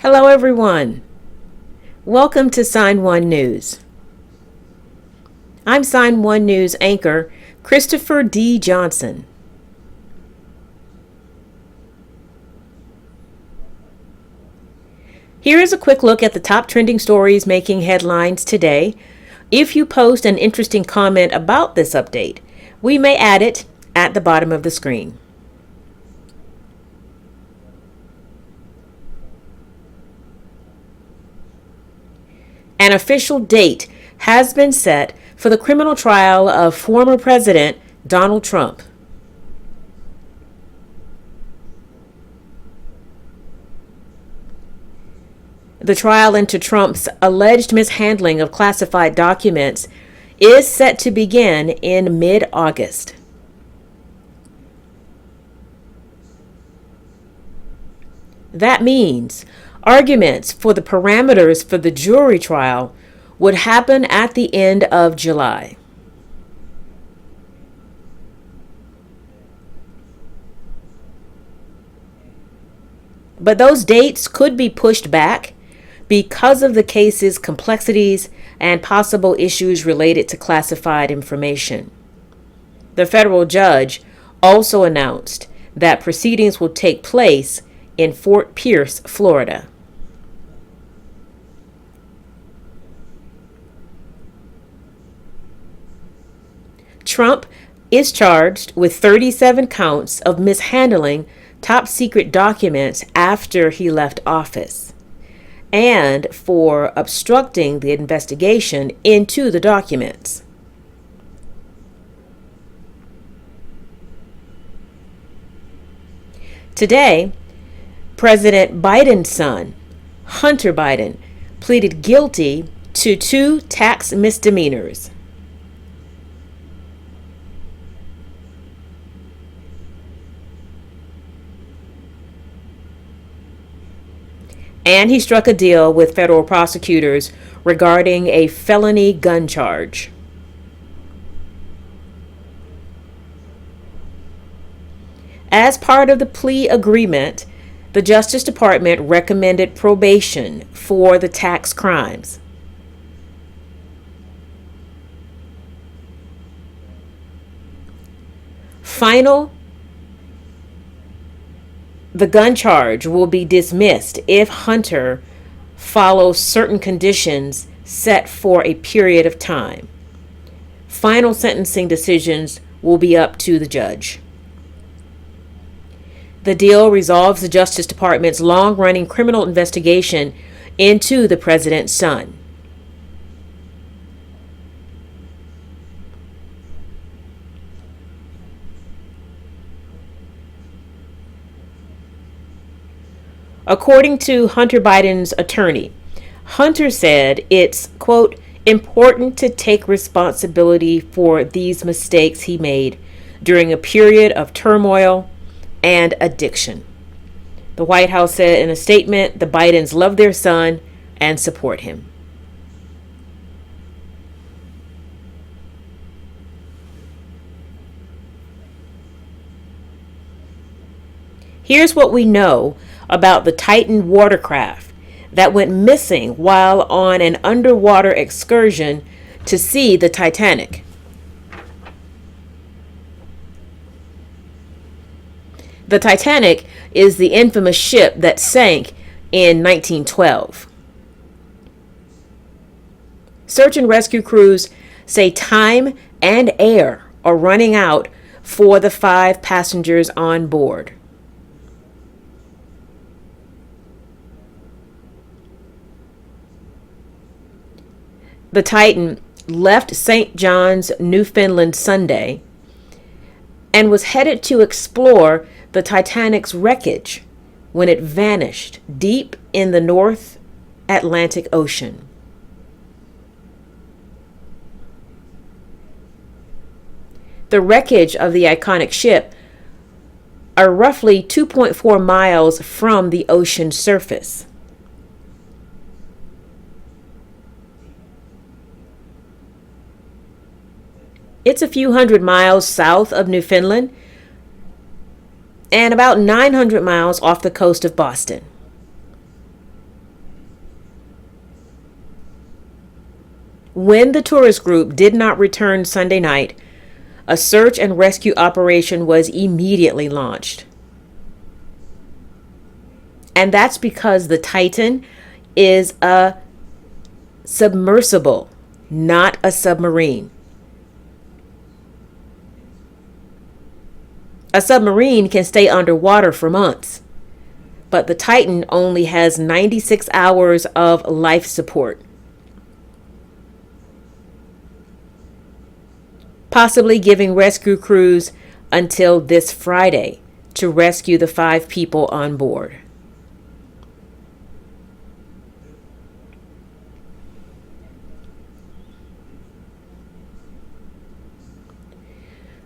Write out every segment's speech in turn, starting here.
Hello everyone. Welcome to Sign1News. I'm Sign1News anchor Christopher D. Johnson. Here is a quick look at the top trending stories making headlines today. If you post an interesting comment about this update, we may add it at the bottom of the screen. An official date has been set for the criminal trial of former President Donald Trump. The trial into Trump's alleged mishandling of classified documents is set to begin in mid-August. That means arguments for the parameters for the jury trial would happen at the end of July. But those dates could be pushed back because of the case's complexities and possible issues related to classified information. The federal judge also announced that proceedings will take place in Fort Pierce, Florida. Trump is charged with 37 counts of mishandling top secret documents after he left office, and for obstructing the investigation into the documents. Today, President Biden's son, Hunter Biden, pleaded guilty to 2 tax misdemeanors. And he struck a deal with federal prosecutors regarding a felony gun charge. As part of the plea agreement, the Justice Department recommended probation for the tax crimes. The gun charge will be dismissed if Hunter follows certain conditions set for a period of time. Final sentencing decisions will be up to the judge. The deal resolves the Justice Department's long-running criminal investigation into the president's son. According to Hunter Biden's attorney, Hunter said it's, quote, important to take responsibility for these mistakes he made during a period of turmoil and addiction. The White House said in a statement the Bidens love their son and support him. Here's what we know about the Titan watercraft that went missing while on an underwater excursion to see the Titanic. The Titanic is the infamous ship that sank in 1912. Search and rescue crews say time and air are running out for the 5 passengers on board. The Titan left St. John's, Newfoundland Sunday and was headed to explore the Titanic's wreckage when it vanished deep in the North Atlantic Ocean. The wreckage of the iconic ship are roughly 2.4 miles from the ocean surface. It's a few hundred miles south of Newfoundland and about 900 miles off the coast of Boston. When the tourist group did not return Sunday night, a search and rescue operation was immediately launched. And that's because the Titan is a submersible, not a submarine. A submarine can stay underwater for months, but the Titan only has 96 hours of life support, possibly giving rescue crews until this Friday to rescue the 5 people on board.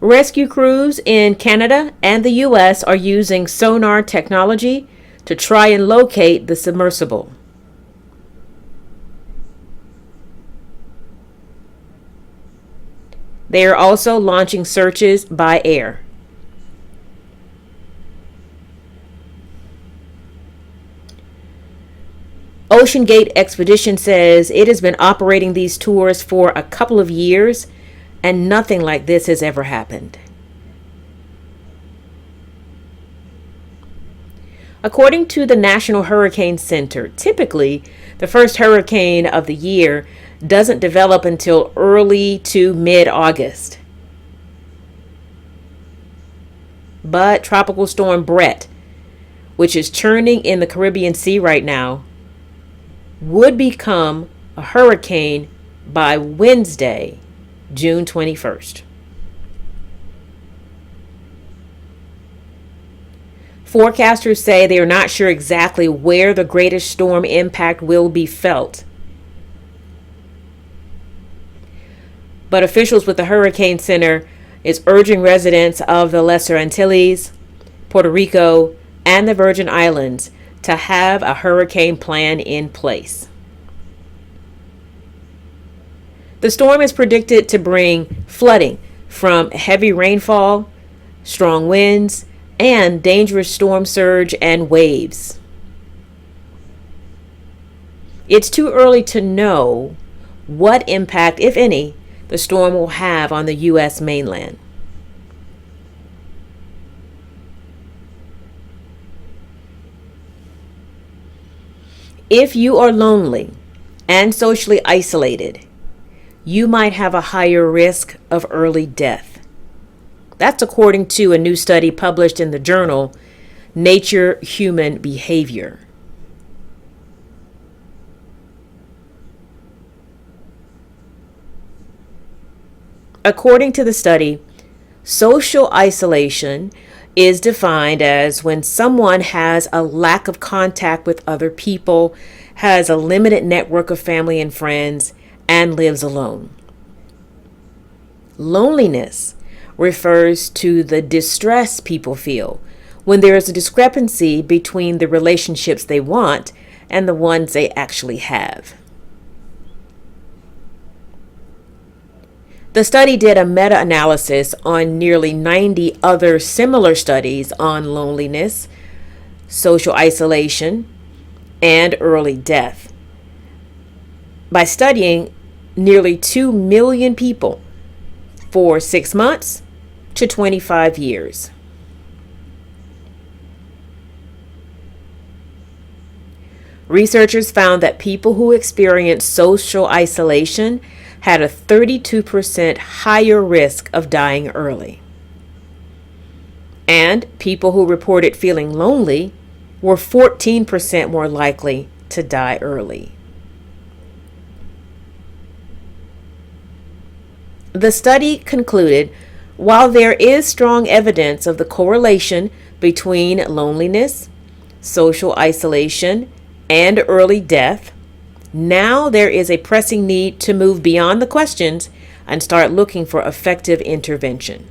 Rescue crews in Canada and the U.S. are using sonar technology to try and locate the submersible. They are also launching searches by air. OceanGate Expedition says it has been operating these tours for a couple of years, and nothing like this has ever happened. According to the National Hurricane Center, typically the first hurricane of the year doesn't develop until early to mid-August. But Tropical Storm Bret, which is churning in the Caribbean Sea right now, would become a hurricane by Wednesday, June 21st. Forecasters say they are not sure exactly where the greatest storm impact will be felt. But officials with the Hurricane Center is urging residents of the Lesser Antilles, Puerto Rico, and the Virgin Islands to have a hurricane plan in place. The storm is predicted to bring flooding from heavy rainfall, strong winds, and dangerous storm surge and waves. It's too early to know what impact, if any, the storm will have on the U.S. mainland. If you are lonely and socially isolated, you might have a higher risk of early death. That's according to a new study published in the journal Nature Human Behavior. According to the study, social isolation is defined as when someone has a lack of contact with other people, has a limited network of family and friends, and lives alone. Loneliness refers to the distress people feel when there is a discrepancy between the relationships they want and the ones they actually have. The study did a meta-analysis on nearly 90 other similar studies on loneliness, social isolation, and early death. By studying nearly 2 million people for 6 months to 25 years. Researchers found that people who experienced social isolation had a 32% higher risk of dying early. And people who reported feeling lonely were 14% more likely to die early. The study concluded, while there is strong evidence of the correlation between loneliness, social isolation, and early death, now there is a pressing need to move beyond the questions and start looking for effective intervention.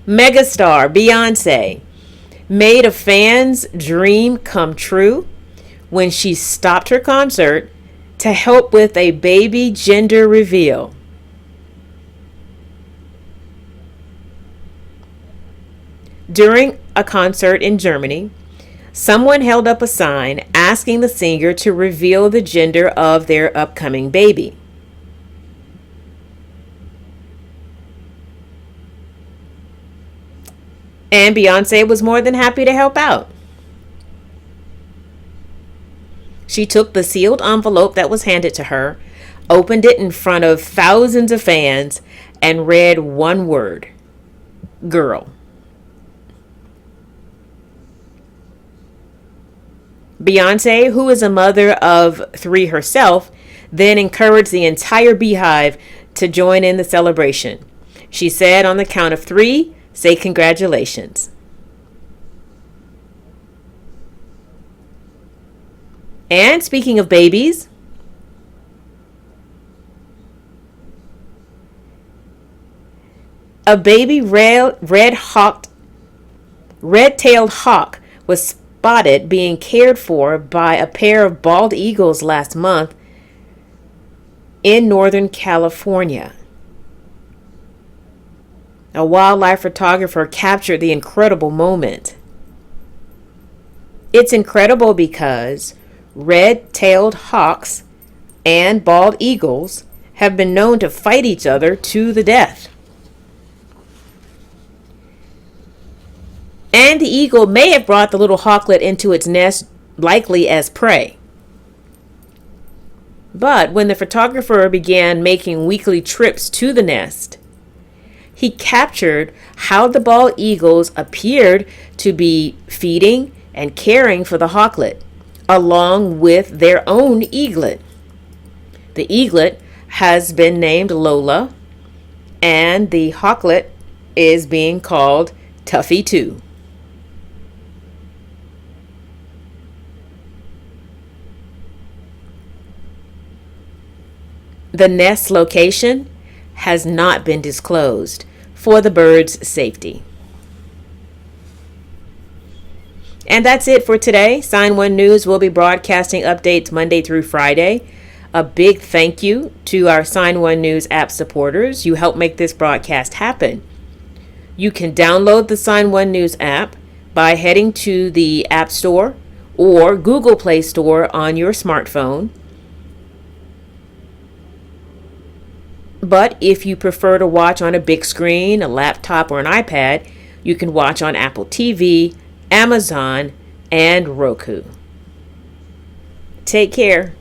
Megastar Beyonce made a fan's dream come true when she stopped her concert to help with a baby gender reveal. During a concert in Germany, someone held up a sign asking the singer to reveal the gender of their upcoming baby. And Beyonce was more than happy to help out. She took the sealed envelope that was handed to her, opened it in front of thousands of fans, and read one word: girl. Beyonce, who is a mother of 3 herself, then encouraged the entire beehive to join in the celebration. She said, on the count of 3, say congratulations. And speaking of babies, a baby red-tailed hawk was spotted being cared for by a pair of bald eagles last month in Northern California. A wildlife photographer captured the incredible moment. It's incredible because red-tailed hawks and bald eagles have been known to fight each other to the death. And the eagle may have brought the little hawklet into its nest, likely as prey. But when the photographer began making weekly trips to the nest, he captured how the bald eagles appeared to be feeding and caring for the hawklet, along with their own eaglet. The eaglet has been named Lola, and the hawklet is being called Tuffy 2. The nest location has not been disclosed for the bird's safety. And that's it for today. Sign1News will be broadcasting updates Monday through Friday. A big thank you to our Sign1News app supporters. You help make this broadcast happen. You can download the Sign1News app by heading to the App Store or Google Play Store on your smartphone. But if you prefer to watch on a big screen, a laptop, or an iPad, you can watch on Apple TV, Amazon, and Roku. Take care.